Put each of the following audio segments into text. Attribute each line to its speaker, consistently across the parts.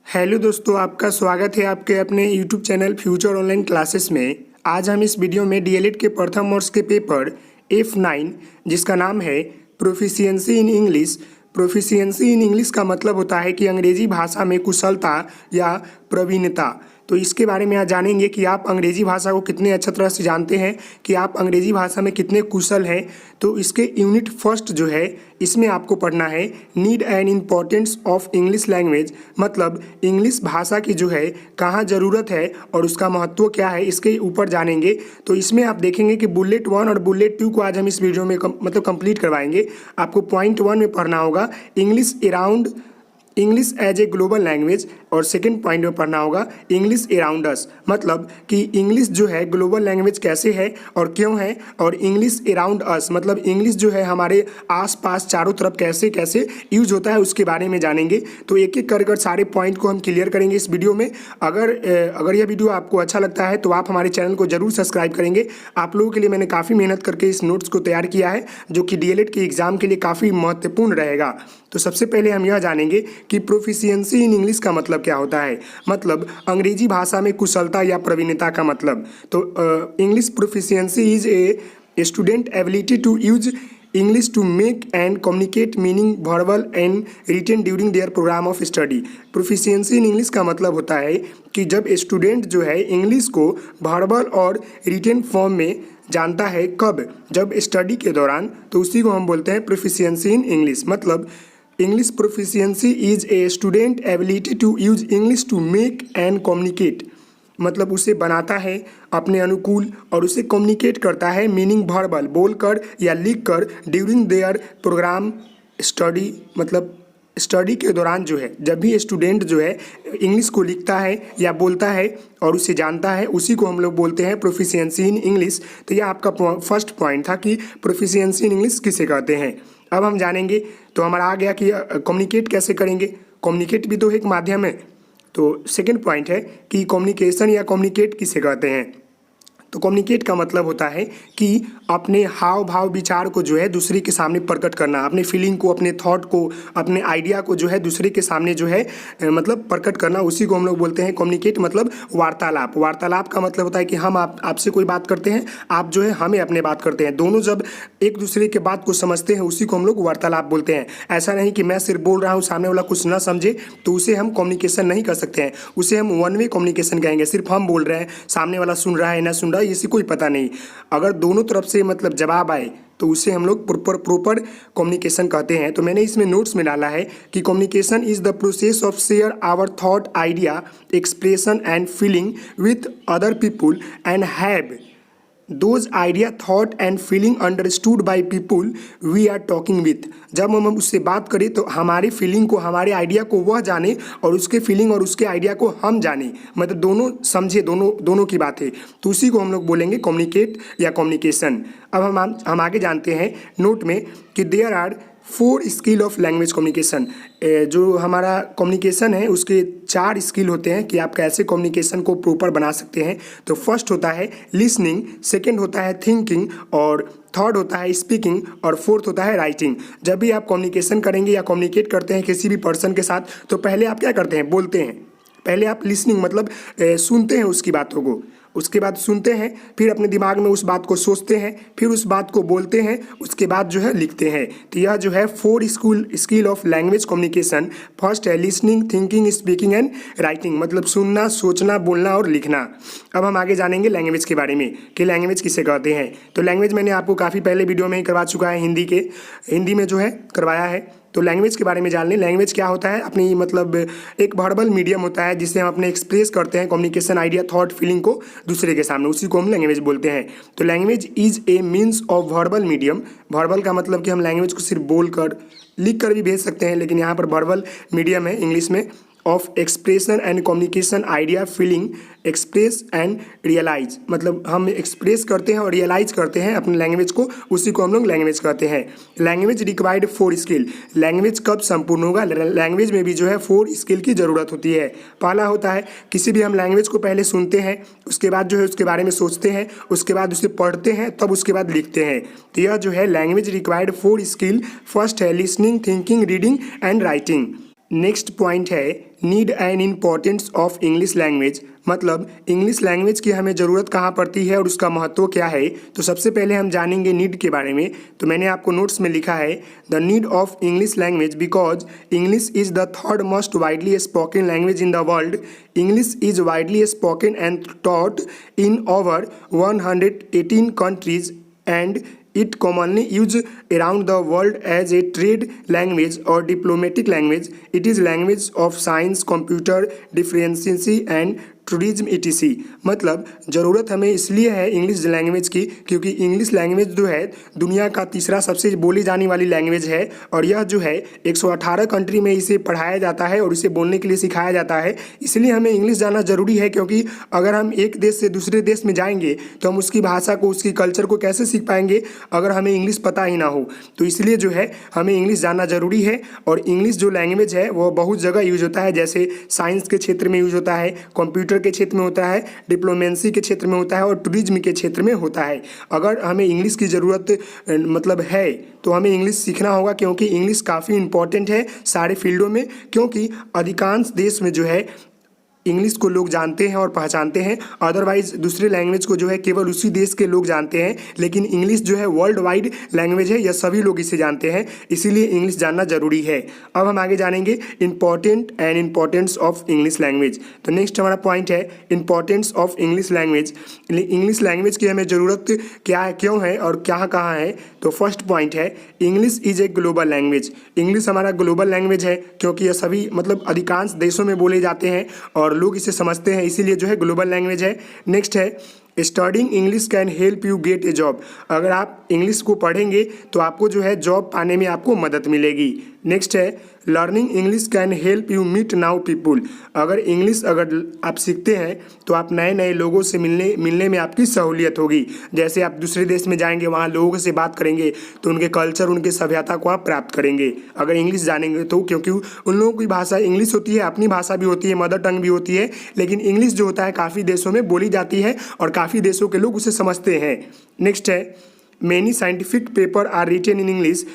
Speaker 1: Hello दोस्तों, आपका स्वागत है आपके अपने YouTube channel future online classes में। आज हम इस वीडियो में डीएलएड के प्रथम वर्ष के पेपर F9 जिसका नाम है proficiency in English. Proficiency in English का मतलब होता है कि अंग्रेजी भाषा में कुशलता या प्रवीणता। तो इसके बारे में आज जानेंगे कि आप अंग्रेजी भाषा को कितने अच्छी तरह से जानते हैं, कि आप अंग्रेजी भाषा में कितने कुशल हैं। तो इसके यूनिट फर्स्ट जो है इसमें आपको पढ़ना है need and importance of English language, मतलब इंग्लिश भाषा की जो है कहाँ ज़रूरत है और उसका महत्व क्या है, इसके ऊपर जानेंगे। तो इसमें आप देखेंगे कि बुलेट 1 और बुलेट 2 को आज हम इस वीडियो में कंप्लीट करवाएंगे। आपको पॉइंट 1 में पढ़ना होगा English as a global language, और सेकंड पॉइंट में पढ़ना होगा इंग्लिश अराउंड अस, मतलब कि इंग्लिश जो है ग्लोबल लैंग्वेज कैसे है और क्यों है, और इंग्लिश अराउंड अस मतलब इंग्लिश जो है हमारे आसपास चारों तरफ कैसे कैसे यूज होता है उसके बारे में जानेंगे। तो एक एक कर सारे पॉइंट को हम क्लियर करेंगे इस वीडियो में। अगर यह वीडियो आपको अच्छा लगता है तो आप हमारे चैनल को जरूर सब्सक्राइब करेंगे। आप लोगों के लिए मैंने काफ़ी मेहनत करके इस नोट्स को तैयार किया है जो कि डीएलएड के एग्जाम के लिए काफ़ी महत्वपूर्ण रहेगा। तो सबसे पहले हम यह जानेंगे कि प्रोफिशिएंसी इन इंग्लिश का मतलब क्या होता है, मतलब अंग्रेजी भाषा में कुशलता या प्रवीणता का मतलब। तो English proficiency is a student ability to use English to make and communicate meaning verbal and written during their programme of study. Proficiency in English का मतलब होता है कि जब स्टूडेंट जो है इंग्लिश को वर्बल और रिटेन फॉर्म में जानता है, कब, जब स्टडी के दौरान, तो उसी को हम बोलते हैं प्रोफिशिएंसी इन इंग्लिश। मतलब English proficiency is a student ability to use English to make and communicate, मतलब उसे बनाता है अपने अनुकूल और उसे कम्युनिकेट करता है मीनिंग वर्बल बोलकर या लिखकर ड्यूरिंग देयर प्रोग्राम स्टडी, मतलब स्टडी के दौरान जो है जब भी स्टूडेंट जो है इंग्लिश को लिखता है या बोलता है और उसे जानता है, उसी को हम लोग बोलते हैं प्रोफिशिएंसी इन इंग्लिश। तो यह आपका फर्स्ट पॉइंट था कि प्रोफिशिएंसी इन इंग्लिश किसे कहते हैं। अब हम जानेंगे, तो हमारा आ गया कि कम्युनिकेट कैसे करेंगे, कम्युनिकेट भी तो एक माध्यम है। तो सेकंड पॉइंट है कि कम्युनिकेशन या कम्युनिकेट किसे कहते हैं। तो कम्युनिकेट का मतलब होता है कि अपने हाव भाव विचार को जो है दूसरे के सामने प्रकट करना, अपने फीलिंग को, अपने थॉट को, अपने आइडिया को जो है दूसरे के सामने जो है मतलब प्रकट करना, उसी को हम लोग बोलते हैं कम्युनिकेट, मतलब वार्तालाप। वार्तालाप का मतलब होता है कि हम आपसे कोई बात करते हैं, आप जो है हमें अपने बात करते हैं, दोनों जब एक दूसरे के बात को समझते हैं उसी को हम लोग वार्तालाप बोलते हैं। ऐसा नहीं कि मैं सिर्फ बोल रहा हूँ, सामने वाला कुछ ना समझे, तो उसे हम कम्युनिकेशन नहीं कर सकते हैं, उसे हम वन वे कम्युनिकेशन कहेंगे। सिर्फ हम बोल रहे हैं, सामने वाला सुन रहा है ना सुन रहा है इसी कोई पता नहीं। अगर दोनों तरफ से मतलब जवाब आए तो उसे हम लोग प्रॉपर कम्युनिकेशन कहते हैं। तो मैंने इसमें नोट्स में डाला है कि communication is the process of share our thought, idea, expression and feeling with other people and have those idea thought and feeling understood by people we are talking with. जब हम उससे बात करें तो हमारी फीलिंग को, हमारे आइडिया को वह जाने और उसके फीलिंग और उसके आइडिया को हम जाने, मतलब दोनों समझे, दोनों की बात है, तो उसी को हम लोग बोलेंगे कम्युनिकेट या कम्युनिकेशन। अब हम आगे जानते हैं नोट में कि there are 4 skill of language communication. जो हमारा कम्युनिकेशन है उसके 4 स्किल होते हैं कि आप कैसे कम्युनिकेशन को प्रॉपर बना सकते हैं। तो फर्स्ट होता है लिसनिंग, सेकंड होता है थिंकिंग, और थर्ड होता है स्पीकिंग, और फोर्थ होता है राइटिंग। जब भी आप कम्युनिकेशन करेंगे या कम्युनिकेट करते हैं किसी भी पर्सन के साथ, तो पहले आप क्या करते हैं, बोलते हैं। पहले आप लिसनिंग मतलब सुनते हैं उसकी बातों को, उसके बाद सुनते हैं, फिर अपने दिमाग में उस बात को सोचते हैं, फिर उस बात को बोलते हैं, उसके बाद जो है लिखते हैं। तो यह जो है 4 skill of language communication. First है listening, thinking, speaking and writing, मतलब सुनना, सोचना, बोलना और लिखना। अब हम आगे जानेंगे लैंग्वेज के बारे में कि लैंग्वेज किसे कहते हैं। तो लैंग्वेज मैंने आपको काफ़ी पहले वीडियो में ही करवा चुका है, हिंदी में जो है करवाया है। तो लैंग्वेज के बारे में जान लें। लैंग्वेज क्या होता है, अपनी मतलब एक वर्बल मीडियम होता है जिससे हम अपने एक्सप्रेस करते हैं कम्युनिकेशन, आइडिया, थॉट, फीलिंग को दूसरे के सामने, उसी को हम लैंग्वेज बोलते हैं। तो language is a means of verbal medium. Verbal का मतलब कि हम लैंग्वेज को सिर्फ बोल कर, लिख कर भी भेज सकते हैं, लेकिन यहाँ पर वर्बल मीडियम है इंग्लिश में, of expression and communication idea feeling express and realise, मतलब हम एक्सप्रेस करते हैं और रियलाइज करते हैं अपने लैंग्वेज को, उसी को हम लोग लैंग्वेज कहते हैं। लैंग्वेज रिक्वायर्ड 4 स्किल, लैंग्वेज कब संपूर्ण होगा? लैंग्वेज में भी जो है 4 स्किल की ज़रूरत होती है। पहला होता है किसी भी हम लैंग्वेज को पहले सुनते हैं, उसके बाद जो है उसके बारे में सोचते हैं, उसके बाद उसे पढ़ते हैं, तब उसके बाद लिखते हैं। तो यह जो है लैंग्वेज रिक्वायर्ड 4 स्किल। फर्स्ट है listening, thinking, reading and writing. Next point है need and importance of English language, मतलब इंग्लिश लैंग्वेज की हमें ज़रूरत कहाँ पड़ती है और उसका महत्व क्या है। तो सबसे पहले हम जानेंगे नीड के बारे में। तो मैंने आपको नोट्स में लिखा है the need of English language because English is the third most widely spoken language in the world. English is widely spoken and taught in over 118 countries and it commonly used around the world as a trade language or diplomatic language. It is language of science, computer, differentiation and tourism etc। मतलब ज़रूरत हमें इसलिए है English language की क्योंकि English language जो है दुनिया का तीसरा सबसे बोली जाने वाली लैंग्वेज है और यह जो है 118 कंट्री में इसे पढ़ाया जाता है और इसे बोलने के लिए सिखाया जाता है। इसलिए हमें इंग्लिश जानना ज़रूरी है क्योंकि अगर हम एक देश से दूसरे देश में जाएंगे तो हम उसकी भाषा को, उसकी कल्चर को कैसे सीख पाएंगे अगर हमें इंग्लिश पता ही ना हो। तो इसलिए जो है हमें इंग्लिश जानना ज़रूरी है। और इंग्लिश जो लैंग्वेज है वो बहुत जगह यूज होता है, जैसे साइंस के क्षेत्र में यूज होता है, कंप्यूटर के क्षेत्र में होता है, डिप्लोमेसी के क्षेत्र में होता है और टूरिज्म के क्षेत्र में होता है। अगर हमें इंग्लिश की ज़रूरत मतलब है तो हमें इंग्लिश सीखना होगा क्योंकि इंग्लिश काफ़ी इंपॉर्टेंट है सारे फील्डों में, क्योंकि अधिकांश देश में जो है इंग्लिश को लोग जानते हैं और पहचानते हैं। अदरवाइज दूसरे लैंग्वेज को जो है केवल उसी देश के लोग जानते हैं, लेकिन इंग्लिश जो है वर्ल्ड वाइड लैंग्वेज है, यह सभी लोग इसे जानते हैं, इसीलिए इंग्लिश जानना ज़रूरी है। अब हम आगे जानेंगे important and importance of English language. तो नेक्स्ट हमारा पॉइंट है importance of English language. English language की हमें ज़रूरत क्या है, क्यों है और कहाँ है। तो फर्स्ट पॉइंट है English is a global language. English हमारा ग्लोबल लैंग्वेज है क्योंकि यह सभी मतलब अधिकांश देशों में बोले जाते हैं और लोग इसे समझते हैं, इसीलिए जो है ग्लोबल लैंग्वेज है। नेक्स्ट है studying English can help you get A job. अगर आप इंग्लिश को पढ़ेंगे तो आपको जो है जॉब पाने में आपको मदद मिलेगी। नेक्स्ट है learning English can help you meet now people. अगर इंग्लिश अगर आप सीखते हैं तो आप नए नए लोगों से मिलने में आपकी सहूलियत होगी। जैसे आप दूसरे देश में जाएंगे, वहाँ लोगों से बात करेंगे तो उनके कल्चर, उनके सभ्यता को आप प्राप्त करेंगे अगर इंग्लिश जानेंगे तो, क्योंकि उन लोगों की भाषा इंग्लिश होती है, अपनी भाषा भी होती है, मदर टंग भी होती है, लेकिन इंग्लिश जो होता है काफ़ी देशों में बोली जाती है और काफ़ी देशों के लोग उसे समझते हैं। नेक्स्ट है many scientific paper are written in English.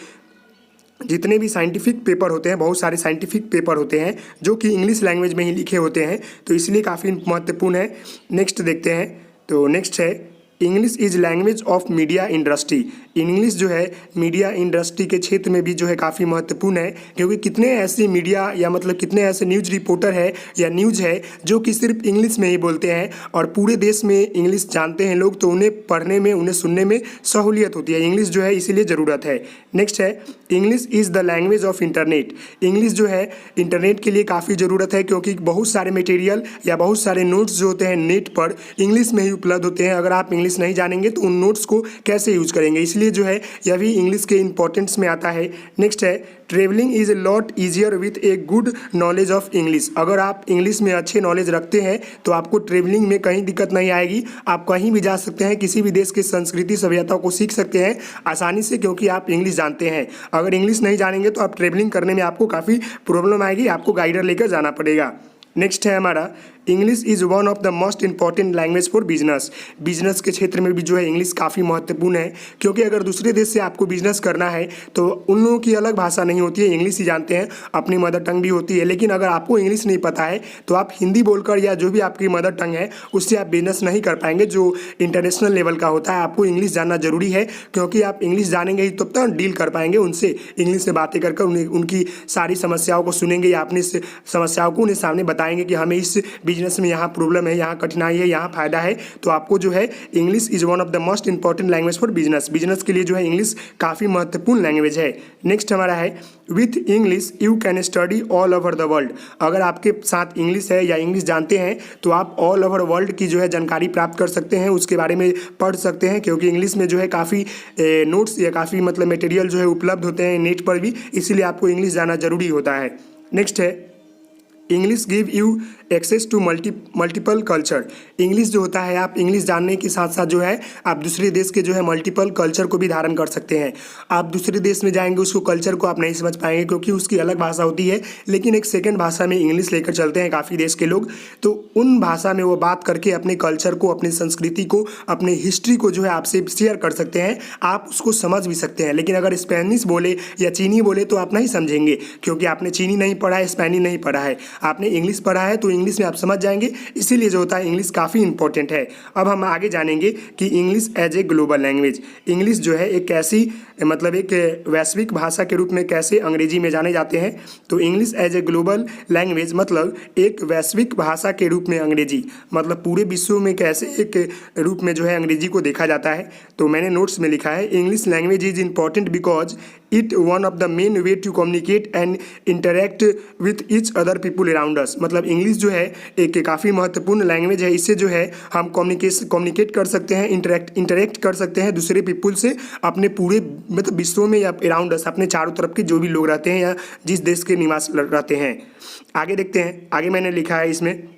Speaker 1: जितने भी साइंटिफिक पेपर होते हैं, बहुत सारे साइंटिफिक पेपर होते हैं जो कि इंग्लिश लैंग्वेज में ही लिखे होते हैं, तो इसलिए काफ़ी महत्वपूर्ण है। नेक्स्ट देखते हैं। तो नेक्स्ट है English is language of media industry. English जो है मीडिया इंडस्ट्री के क्षेत्र में भी जो है काफ़ी महत्वपूर्ण है क्योंकि कितने ऐसे मीडिया या मतलब कितने ऐसे न्यूज़ रिपोर्टर है या न्यूज़ है जो कि सिर्फ इंग्लिश में ही बोलते हैं और पूरे देश में इंग्लिश जानते हैं लोग, तो उन्हें पढ़ने में, उन्हें सुनने में सहूलियत होती है। इंग्लिश जो है इसीलिए ज़रूरत है। नेक्स्ट है English is the language of internet. English जो है इंटरनेट के लिए काफ़ी ज़रूरत है क्योंकि बहुत सारे मटेरियल या बहुत सारे नोट्स जो होते हैं नेट पर इंग्लिश में ही उपलब्ध होते हैं। अगर आप इंग्लिश नहीं जानेंगे तो उन नोट्स को कैसे यूज करेंगे, इसलिए जो है यह भी इंग्लिश के इंपॉर्टेंस में आता है। नेक्स्ट है travelling is a lot easier with a good knowledge of English. अगर आप इंग्लिश में अच्छे नॉलेज रखते हैं तो आपको ट्रेवलिंग में कहीं दिक्कत नहीं आएगी, आप कहीं भी जा सकते हैं, किसी भी देश की संस्कृति सभ्यता को सीख सकते हैं आसानी से क्योंकि आप इंग्लिश जानते हैं। अगर इंग्लिश नहीं जानेंगे तो आप ट्रेवलिंग करने में आपको काफ़ी प्रॉब्लम आएगी, आपको गाइडर लेकर जाना पड़ेगा। नेक्स्ट है हमारा English is one of the most important language for business. Business के क्षेत्र में भी जो है इंग्लिश काफ़ी महत्वपूर्ण है क्योंकि अगर दूसरे देश से आपको बिजनेस करना है तो उन लोगों की अलग भाषा नहीं होती है, इंग्लिश ही जानते हैं, अपनी मदर टंग भी होती है। लेकिन अगर आपको इंग्लिश नहीं पता है तो आप हिंदी बोलकर या जो भी आपकी मदर टंग है उससे आप बिजनेस नहीं कर पाएंगे जो इंटरनेशनल लेवल का होता है। आपको इंग्लिश जानना जरूरी है क्योंकि आप इंग्लिश जानेंगे ही तब तक डील कर पाएंगे उनसे, इंग्लिश में बातें कर उनकी सारी समस्याओं को सुनेंगे या अपनी समस्याओं को उन्हें सामने बताएंगे कि हमें इस बिजनेस में यहाँ प्रॉब्लम है, यहाँ कठिनाई है, यहाँ फायदा है। तो आपको जो है English is one of the most important language for business. Business के लिए जो है इंग्लिश काफ़ी महत्वपूर्ण लैंग्वेज है। नेक्स्ट हमारा है with English you can study all over the world. अगर आपके साथ इंग्लिश है या इंग्लिश जानते हैं तो आप ऑल ओवर वर्ल्ड की जो है जानकारी प्राप्त कर सकते हैं, उसके बारे में पढ़ सकते हैं क्योंकि इंग्लिश में जो है काफ़ी नोट्स या काफ़ी मतलब मटेरियल जो है उपलब्ध होते हैं नेट पर भी, इसीलिए आपको इंग्लिश जाना जरूरी होता है। नेक्स्ट है English give you access to multiple culture. English जो होता है, आप इंग्लिश जानने के साथ साथ जो है आप दूसरे देश के जो है मल्टीपल कल्चर को भी धारण कर सकते हैं। आप दूसरे देश में जाएंगे, उसको कल्चर को आप नहीं समझ पाएंगे क्योंकि उसकी अलग भाषा होती है, लेकिन एक सेकंड भाषा में इंग्लिश लेकर चलते हैं काफ़ी देश के लोग, तो उन भाषा में वो बात करके अपने कल्चर को, अपनी संस्कृति को, अपने हिस्ट्री को जो है आपसे शेयर कर सकते हैं, आप उसको समझ भी सकते हैं। लेकिन अगर स्पेनिश बोले या चीनी बोले तो आप नहीं समझेंगे, क्योंकि आपने चीनी नहीं पढ़ा है, स्पेनिश नहीं पढ़ा है, आपने इंग्लिश पढ़ा है, तो इंग्लिश में आप समझ जाएंगे। इसीलिए जो होता है इंग्लिश काफ़ी इंपॉर्टेंट है। अब हम आगे जानेंगे कि English as a global language, English जो है एक कैसी, मतलब एक वैश्विक भाषा के रूप में कैसे अंग्रेजी में जाने जाते हैं। तो English as a global language मतलब एक वैश्विक भाषा के रूप में अंग्रेजी, मतलब पूरे विश्व में कैसे एक रूप में जो है अंग्रेजी को देखा जाता है। तो मैंने नोट्स में लिखा है, English language is important because it one of the main way to communicate and interact with each other people around us. मतलब इंग्लिश जो है एक काफ़ी महत्वपूर्ण लैंग्वेज है, इससे जो है हम कम्युनिकेट कर सकते हैं, इंटरेक्ट कर सकते हैं दूसरे पीपुल से, अपने पूरे मतलब विश्व में या अराउंड अस, अपने चारों तरफ के जो भी लोग रहते हैं या जिस देश के निवास रहते हैं। आगे देखते हैं, आगे मैंने लिखा है इसमें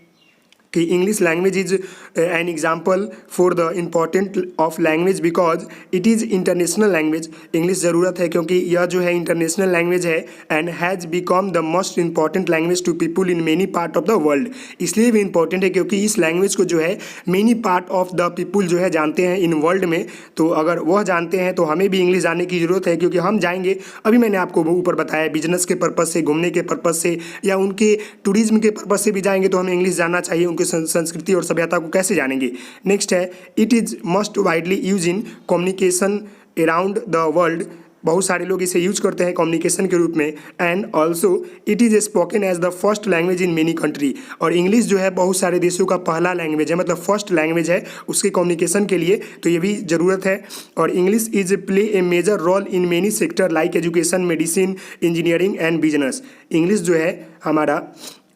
Speaker 1: कि English language is an example for the important of language because it is international language. English ज़रूरत है क्योंकि यह जो है इंटरनेशनल लैंग्वेज है and has become the most important language to people in many part of the world. इसलिए भी important है क्योंकि इस लैंग्वेज को जो है many part of the people जो है जानते हैं इन वर्ल्ड में। तो अगर वह जानते हैं तो हमें भी इंग्लिश जानने की ज़रूरत है, क्योंकि हम जाएंगे, अभी मैंने आपको ऊपर बताया, बिजनेस के पर्पज़ से, घूमने के पर्पज़ से या उनके टूरिज्म के पर्पज़ से भी जाएंगे तो हमें इंग्लिश जानना चाहिए, उनके संस्कृति और सभ्यता को कैसे जानेंगे। नेक्स्ट है, it is must widely use in communication around the world. बहुत सारे लोग इसे यूज करते हैं कम्युनिकेशन के रूप में। And also it is spoken as the first language in many country. और इंग्लिश जो है बहुत सारे देशों का पहला लैंग्वेज है, मतलब फर्स्ट लैंग्वेज है उसके कम्युनिकेशन के लिए, तो ये भी ज़रूरत है। और English is play a major role in many sector like education, medicine, engineering and business. English जो है हमारा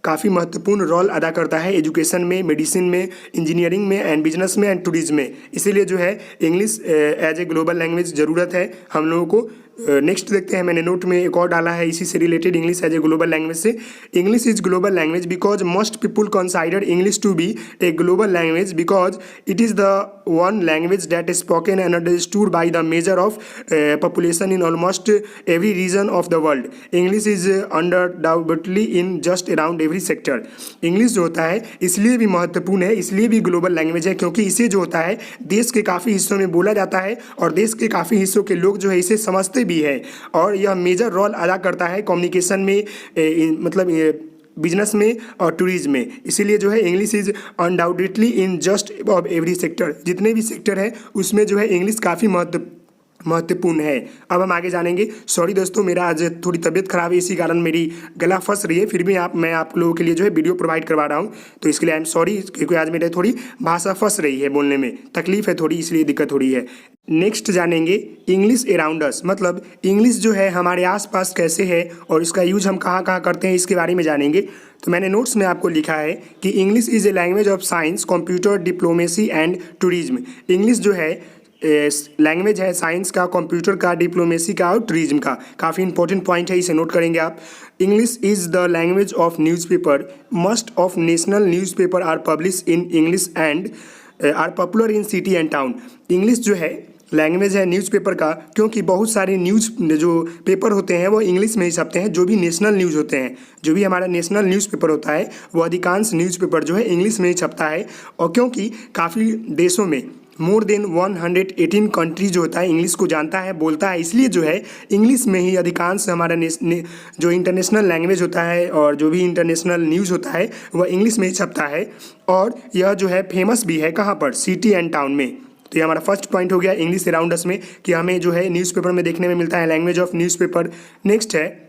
Speaker 1: काफ़ी महत्वपूर्ण रोल अदा करता है एजुकेशन में, मेडिसिन में, इंजीनियरिंग में एंड बिजनेस में एंड टूरिज्म में। इसीलिए जो है English as a global language ज़रूरत है हम लोगों को। नेक्स्ट देखते हैं, मैंने नोट में एक और डाला है इसी से related, English as a global language से। English is global language because most people consider English to be a global language because it is the one language that is spoken and understood by the major of population in almost every region of the world. English is undoubtedly in just around every sector. English जो होता है इसलिए भी महत्वपूर्ण है, इसलिए भी global language है क्योंकि इसे जो होता है देश के काफ़ी हिस्सों में बोला जाता है और देश के काफ़ी हिस्सों के लोग जो है इसे समझते भी है। और यह मेजर रोल अदा करता है कम्युनिकेशन में, मतलब बिजनेस में और टूरिज्म में। इसीलिए जो है English is undoubtedly in just अब एवरी सेक्टर, जितने भी सेक्टर है उसमें जो है इंग्लिश काफ़ी महत्वपूर्ण है। अब हम आगे जानेंगे। सॉरी दोस्तों, मेरा आज थोड़ी तबीयत खराब है, इसी कारण मेरी गला फंस रही है, फिर भी मैं आप लोगों के लिए जो है वीडियो प्रोवाइड करवा रहा हूँ, तो इसके लिए आई एम सॉरी, क्योंकि आज मेरे थोड़ी भाषा फंस रही है, बोलने में तकलीफ है थोड़ी, इसलिए दिक्कत हो रही है। नेक्स्ट जानेंगे इंग्लिश अराउंड अस, मतलब इंग्लिश जो है हमारे आसपास कैसे है और इसका यूज हम कहाँ कहाँ करते हैं, इसके बारे में जानेंगे। तो मैंने नोट्स में आपको लिखा है कि English is a language of science, computer, diplomacy and tourism. English जो है लैंग्वेज है साइंस का, कंप्यूटर का, डिप्लोमेसी का और टूरिज्म का। काफ़ी इंपॉर्टेंट पॉइंट है, इसे नोट करेंगे आप। English is the language of newspaper, most of national newspaper are publish in English and are popular in city and town. English जो है लैंग्वेज है न्यूज़पेपर का, क्योंकि बहुत सारे न्यूज़ जो पेपर होते हैं वो इंग्लिश में ही छपते हैं। जो भी नेशनल न्यूज़ होते हैं, जो भी हमारा नेशनल न्यूज़पेपर होता है वो अधिकांश न्यूज़पेपर जो है इंग्लिश में ही छपता है। और क्योंकि काफ़ी देशों में मोर देन 118 कंट्री जो होता है इंग्लिश को जानता है, बोलता है, इसलिए जो है इंग्लिश में ही अधिकांश हमारा जो इंटरनेशनल लैंग्वेज होता है और जो भी इंटरनेशनल न्यूज़ होता है वह इंग्लिश में ही छपता है। और यह जो है फेमस भी है कहाँ पर, सिटी एंड टाउन में। तो ये हमारा फर्स्ट पॉइंट हो गया इंग्लिश अराउंड अस में, कि हमें जो है न्यूज़पेपर में देखने में मिलता है, लैंग्वेज ऑफ न्यूज़पेपर। नेक्स्ट है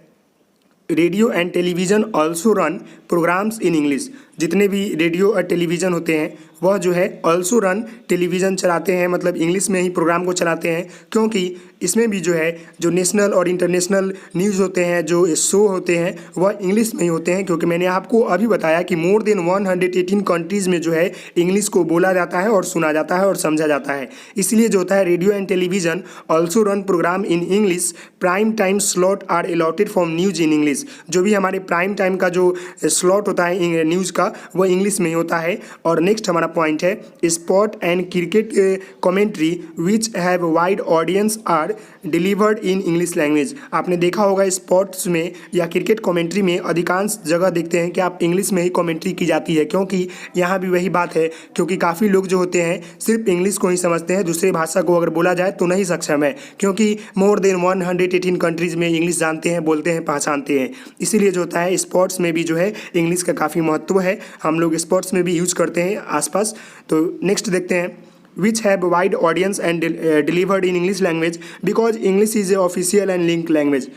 Speaker 1: radio and television also run programmes in English. जितने भी रेडियो और टेलीविज़न होते हैं वह जो है ऑल्सो रन टेलीविज़न चलाते हैं, मतलब इंग्लिश में ही प्रोग्राम को चलाते हैं, क्योंकि इसमें भी जो है जो नेशनल और इंटरनेशनल न्यूज़ होते हैं, जो शो होते हैं, वह इंग्लिश में ही होते हैं। क्योंकि मैंने आपको अभी बताया कि मोर देन 118 कंट्रीज़ में जो है इंग्लिश को बोला जाता है और सुना जाता है और समझा जाता है। इसलिए जो होता है radio and television also run programme in English, prime time slot are allotted for news in English. जो भी हमारे प्राइम टाइम का जो स्लॉट होता है न्यूज़ का, वह इंग्लिश में ही होता है। और नेक्स्ट हमारा पॉइंट है sport and cricket commentary which have wide audience are delivered in English language. आपने देखा होगा स्पोर्ट्स में या क्रिकेट कमेंट्री में अधिकांश जगह देखते हैं कि आप इंग्लिश में ही कमेंट्री की जाती है, क्योंकि यहाँ भी वही बात है, क्योंकि काफ़ी लोग जो होते हैं सिर्फ इंग्लिश को ही समझते हैं, दूसरी भाषा को अगर बोला जाए तो नहीं सक्षम है, क्योंकि मोर देन 118 कंट्रीज़ में इंग्लिश जानते हैं, बोलते हैं, पहचानते हैं। इसीलिए जो होता है स्पोर्ट्स में भी जो है इंग्लिश का काफ़ी महत्व है, हम लोग स्पोर्ट्स में भी यूज करते हैं आसपास। तो नेक्स्ट देखते हैं which have wide audience and delivered in English language because English is a official and linked language।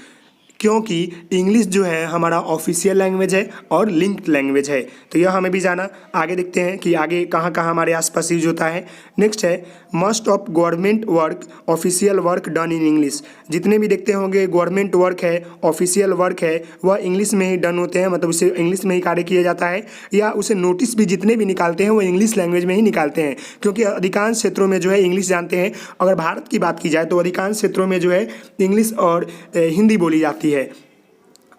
Speaker 1: क्योंकि इंग्लिश जो है हमारा ऑफिशियल लैंग्वेज है और लिंक्ड लैंग्वेज है। तो यह हमें भी जाना। आगे देखते हैं कि आगे कहाँ कहाँ हमारे आसपास यूज होता है। नेक्स्ट है must of government work official work done in English. जितने भी देखते होंगे गवर्नमेंट वर्क है, ऑफिशियल वर्क है, वह इंग्लिश में ही डन होते हैं, मतलब उसे इंग्लिश में ही कार्य किया जाता है, या उसे नोटिस भी जितने भी निकालते हैं वो इंग्लिश लैंग्वेज में ही निकालते हैं। क्योंकि अधिकांश क्षेत्रों में जो है इंग्लिश जानते हैं। अगर भारत की बात की जाए तो अधिकांश क्षेत्रों में जो है इंग्लिश और हिंदी बोली जाती है,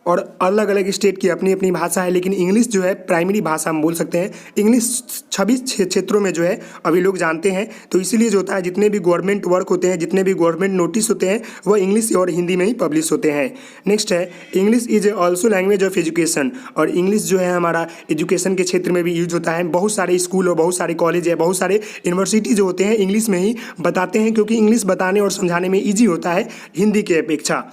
Speaker 1: और अलग अलग स्टेट की अपनी अपनी भाषा है, लेकिन इंग्लिश जो है प्राइमरी भाषा हम बोल सकते हैं। इंग्लिश 26 क्षेत्रों में जो है अभी लोग जानते हैं। तो इसीलिए जो होता है जितने भी गवर्नमेंट वर्क होते हैं, जितने भी गवर्नमेंट नोटिस होते हैं, वह इंग्लिश और हिंदी में ही पब्लिश होते हैं। नेक्स्ट है English is also language of education. और इंग्लिश जो है हमारा एजुकेशन के क्षेत्र में भी यूज होता है। बहुत सारे स्कूल और बहुत सारे कॉलेज है, बहुत सारे यूनिवर्सिटी जो होते हैं इंग्लिश में ही बताते हैं, क्योंकि इंग्लिश बताने और समझाने में ईजी होता है हिंदी के अपेक्षा।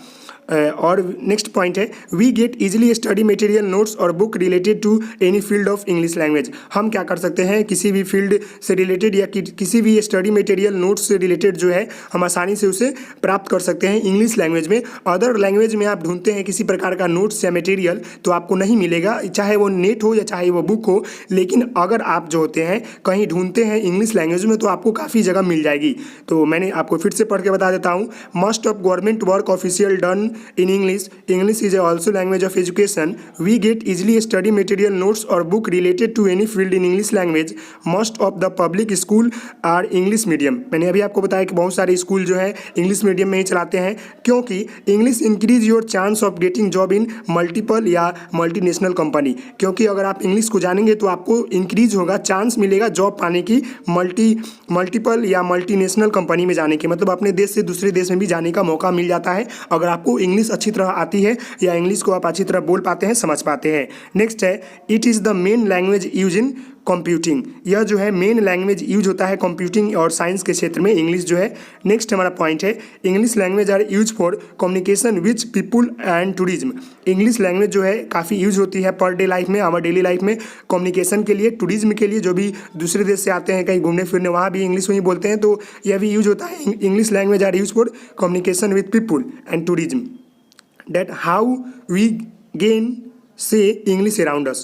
Speaker 1: और नेक्स्ट पॉइंट है we get easily study material notes और book related to any field of English language. हम क्या कर सकते हैं, किसी भी फील्ड से रिलेटेड या किसी भी स्टडी मटेरियल नोट्स से रिलेटेड जो है हम आसानी से उसे प्राप्त कर सकते हैं इंग्लिश लैंग्वेज में। अदर लैंग्वेज में आप ढूंढते हैं किसी प्रकार का नोट्स या मटेरियल तो आपको नहीं मिलेगा, चाहे वो नेट हो या चाहे वो बुक हो। लेकिन अगर आप जो होते हैं कहीं ढूंढते हैं इंग्लिश लैंग्वेज में तो आपको काफ़ी जगह मिल जाएगी। तो मैंने आपको फिर से पढ़ के बता देता हूँ। Must of government work official done in English is also language of education. We get easily study material notes or book related to any field in English language. Most of the public school are English medium. मैंने अभी आपको बताया कि बहुत सारे school जो है English medium में ही चलाते हैं, क्योंकि English increase your chance of getting job in multiple या मल्टीनेशनल कंपनी। क्योंकि अगर आप इंग्लिश को जानेंगे तो आपको इंक्रीज होगा, चांस मिलेगा जॉब पाने की मल्टीपल या मल्टीनेशनल कंपनी में जाने की, मतलब अपने देश से दूसरे देश में भी जाने का मौका मिल जाता है अगर आपको इंग्लिश अच्छी तरह आती है या इंग्लिश को आप अच्छी तरह बोल पाते हैं, समझ पाते हैं। नेक्स्ट है it is the main language use in computing. यह जो है मेन लैंग्वेज यूज होता है कंप्यूटिंग और साइंस के क्षेत्र में इंग्लिश जो है। नेक्स्ट हमारा पॉइंट है English language are use for communication with people and tourism. English language जो है काफ़ी यूज होती है पर डे लाइफ में, आवर डेली लाइफ में, कम्युनिकेशन के लिए, टूरिज्म के लिए। जो भी दूसरे देश से आते हैं कहीं घूमने फिरने, वहाँ भी इंग्लिश में ही बोलते हैं, तो यह भी यूज होता है। English language are use for communication with people and tourism. That how we gain say English around us।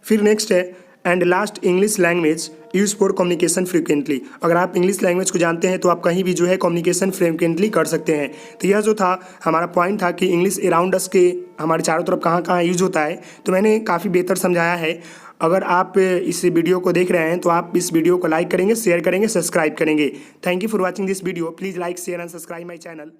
Speaker 1: फिर नेक्स्ट है and last English language use for communication frequently. अगर आप इंग्लिश लैंग्वेज को जानते हैं तो आप कहीं भी जो है कम्युनिकेशन फ्रिक्वेंटली कर सकते हैं। तो यह जो था हमारा पॉइंट था कि इंग्लिश अराउंड अस के हमारे चारों तरफ कहाँ कहाँ यूज होता है, तो मैंने काफ़ी बेहतर समझाया है। अगर आप इस वीडियो को देख रहे हैं तो आप इस वीडियो को लाइक करेंगे, शेयर करेंगे, सब्सक्राइब करेंगे। Thank you for watching this video. Please like, share and subscribe my channel.